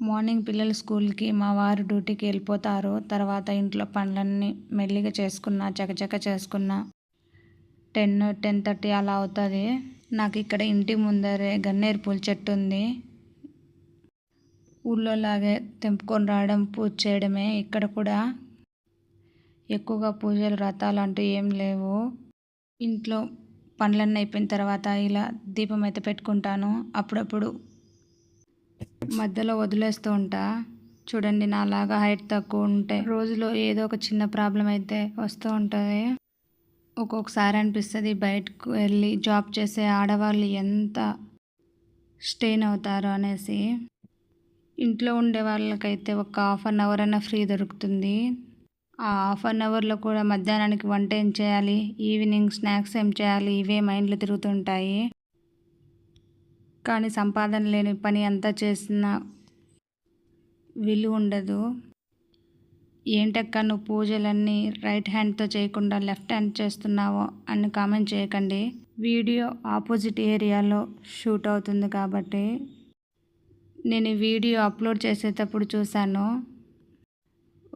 Morning పిల్లలు స్కూల్కి, మా వారు డ్యూటీకి వెళ్ళిపోతారు. తర్వాత ఇంట్లో పనులన్నీ మెల్లిగా చేసుకున్నా, చకచక చేసుకున్నా 10, 10:30 అలా అవుతుంది. నాకు ఇక్కడ ఇంటి ముందరే గన్నేరు పూల చెట్టు ఉంది. ఊళ్ళో లాగే తెంపుకొని రావడం, పూజ చేయడమే. ఇక్కడ కూడా ఎక్కువగా పూజలు, వ్రతాలు అంటూ ఏం లేవు. ఇంట్లో పనులన్నీ అయిపోయిన తర్వాత ఇలా దీపం అయితే పెట్టుకుంటాను. అప్పుడప్పుడు మధ్యలో వదిలేస్తూ ఉంటా. చూడండి, నాలాగా హైట్ తక్కువ ఉంటే రోజులో ఏదో ఒక చిన్న ప్రాబ్లం అయితే వస్తూ ఉంటుంది. ఒక్కొక్కసారి అనిపిస్తుంది బయటకు వెళ్ళి జాబ్ చేసే ఆడవాళ్ళు ఎంత స్ట్రెయిన్ అవుతారో అనేసి. ఇంట్లో ఉండే వాళ్ళకైతే ఒక హాఫ్ అన్ అవర్ అయినా ఫ్రీ దొరుకుతుంది. ఆ హాఫ్ అన్ అవర్లో కూడా మధ్యాహ్నానికి వంట ఏం చేయాలి, ఈవినింగ్ స్నాక్స్ ఏం చేయాలి, ఇవే మైండ్లో తిరుగుతుంటాయి. కానీ సంపాదన లేని పని అంతా చేసిన విలువ ఉండదు. ఏంటక్క నువ్వు పూజలన్నీ రైట్ హ్యాండ్తో చేయకుండా లెఫ్ట్ హ్యాండ్ చేస్తున్నావో అని కామెంట్ చేయకండి. వీడియో ఆపోజిట్ ఏరియాలో షూట్ అవుతుంది కాబట్టి నేను ఈ వీడియో అప్లోడ్ చేసేటప్పుడు చూశాను.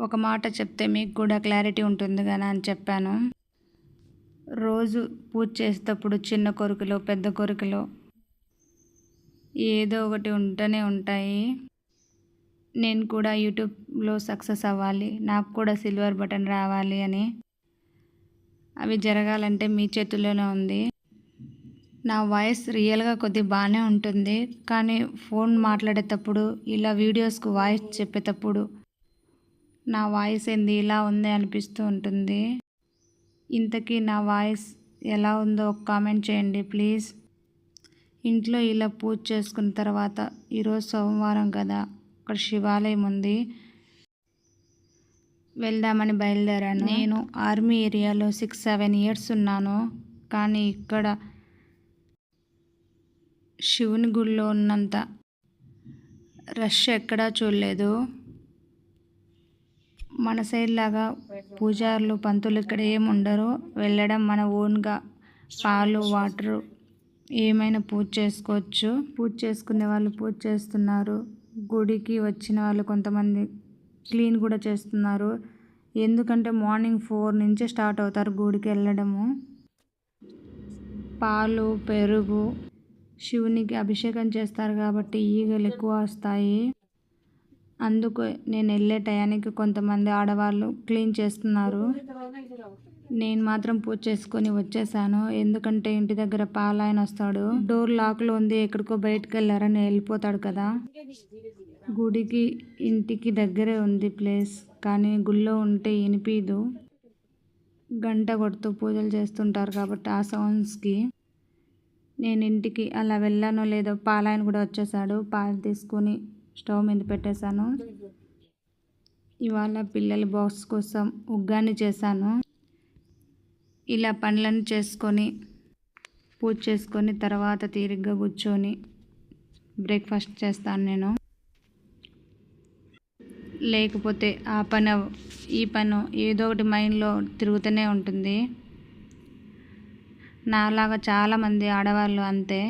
ఒక మాట చెప్తే మీకు కూడా క్లారిటీ ఉంటుంది కదా అని చెప్పాను. రోజు పూజ చేసేటప్పుడు చిన్న కోరికలు, పెద్ద కోరికలు ఏదో ఒకటి ఉంటూనే ఉంటాయి. నేను కూడా యూట్యూబ్లో సక్సెస్ అవ్వాలి, నాకు కూడా సిల్వర్ బటన్ రావాలి అని. అవి జరగాలంటే మీ చేతుల్లోనే ఉంది. నా వాయిస్ రియల్గా కొద్దిగా బాగానే ఉంటుంది, కానీ ఫోన్ మాట్లాడేటప్పుడు ఇలా వీడియోస్కు వాయిస్ చెప్పేటప్పుడు నా వాయిస్ ఏంది ఇలా ఉంది అనిపిస్తూ ఉంటుంది. ఇంతకీ నా వాయిస్ ఎలా ఉందో ఒక కామెంట్ చేయండి ప్లీజ్. ఇంట్లో ఇలా పూజ చేసుకున్న తర్వాత ఈరోజు సోమవారం కదా, అక్కడ శివాలయం ఉంది, వెళ్దామని బయలుదేరాను. నేను ఆర్మీ ఏరియాలో 6-7 ఇయర్స్ ఉన్నాను, కానీ ఇక్కడ శివుని గుడిలో ఉన్నంత రష్ ఎక్కడా చూడలేదు. మన సైడ్ లాగా పూజారులు, పంతులు ఇక్కడ ఏమి ఉండరు. వెళ్ళడం మన ఓన్గా పాలు, వాటరు ఏమైనా పూజ చేసుకోవచ్చు. పూజ చేసుకునే వాళ్ళు పూజ చేస్తున్నారు. గుడికి వచ్చిన వాళ్ళు కొంతమంది క్లీన్ కూడా చేస్తున్నారు. ఎందుకంటే మార్నింగ్ 4 నుంచే స్టార్ట్ అవుతారు గుడికి వెళ్ళడము. పాలు, పెరుగు శివునికి అభిషేకం చేస్తారు కాబట్టి ఈగలు ఎక్కువ వస్తాయి. అందుకు నేను వెళ్ళే టయానికి కొంతమంది ఆడవాళ్ళు క్లీన్ చేస్తున్నారు. నేను మాత్రం పూజ చేసుకొని వచ్చేసాను. ఎందుకంటే ఇంటి దగ్గర పాలాయన వస్తాడు, డోర్ లాక్లో ఉంది, ఎక్కడికో బయటకు వెళ్ళారని వెళ్ళిపోతాడు కదా. గుడికి ఇంటికి దగ్గరే ఉంది ప్లేస్, కానీ గుళ్ళో ఉంటే వినిపించదు. గంట కొడుతూ పూజలు చేస్తుంటారు కాబట్టి ఆ సౌండ్స్కి నేను ఇంటికి అలా వెళ్ళానో లేదో పాలాయన కూడా వచ్చేసాడు. పాలు తీసుకొని స్టవ్ మీద పెట్టేశాను. ఇవాళ పిల్లల బాక్స్ కోసం ఉగ్గాని చేశాను. ఇలా పనులను చేసుకొని పూజ చేసుకొని తర్వాత తీరిగ్గా కూర్చొని బ్రేక్ఫాస్ట్ చేస్తాను నేను. లేకపోతే ఆ పని ఈ పని ఏదో ఒకటి మైండ్లో తిరుగుతూనే ఉంటుంది. నాలాగా చాలామంది ఆడవాళ్ళు అంతే.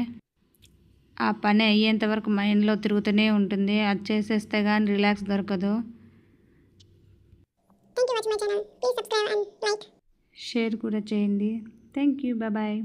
ఆ పని అయ్యేంతవరకు మైండ్లో తిరుగుతూనే ఉంటుంది. అది చేసేస్తే కానీ రిలాక్స్ దొరకదు. షేర్ కూడా చేయండి. Thank you, bye.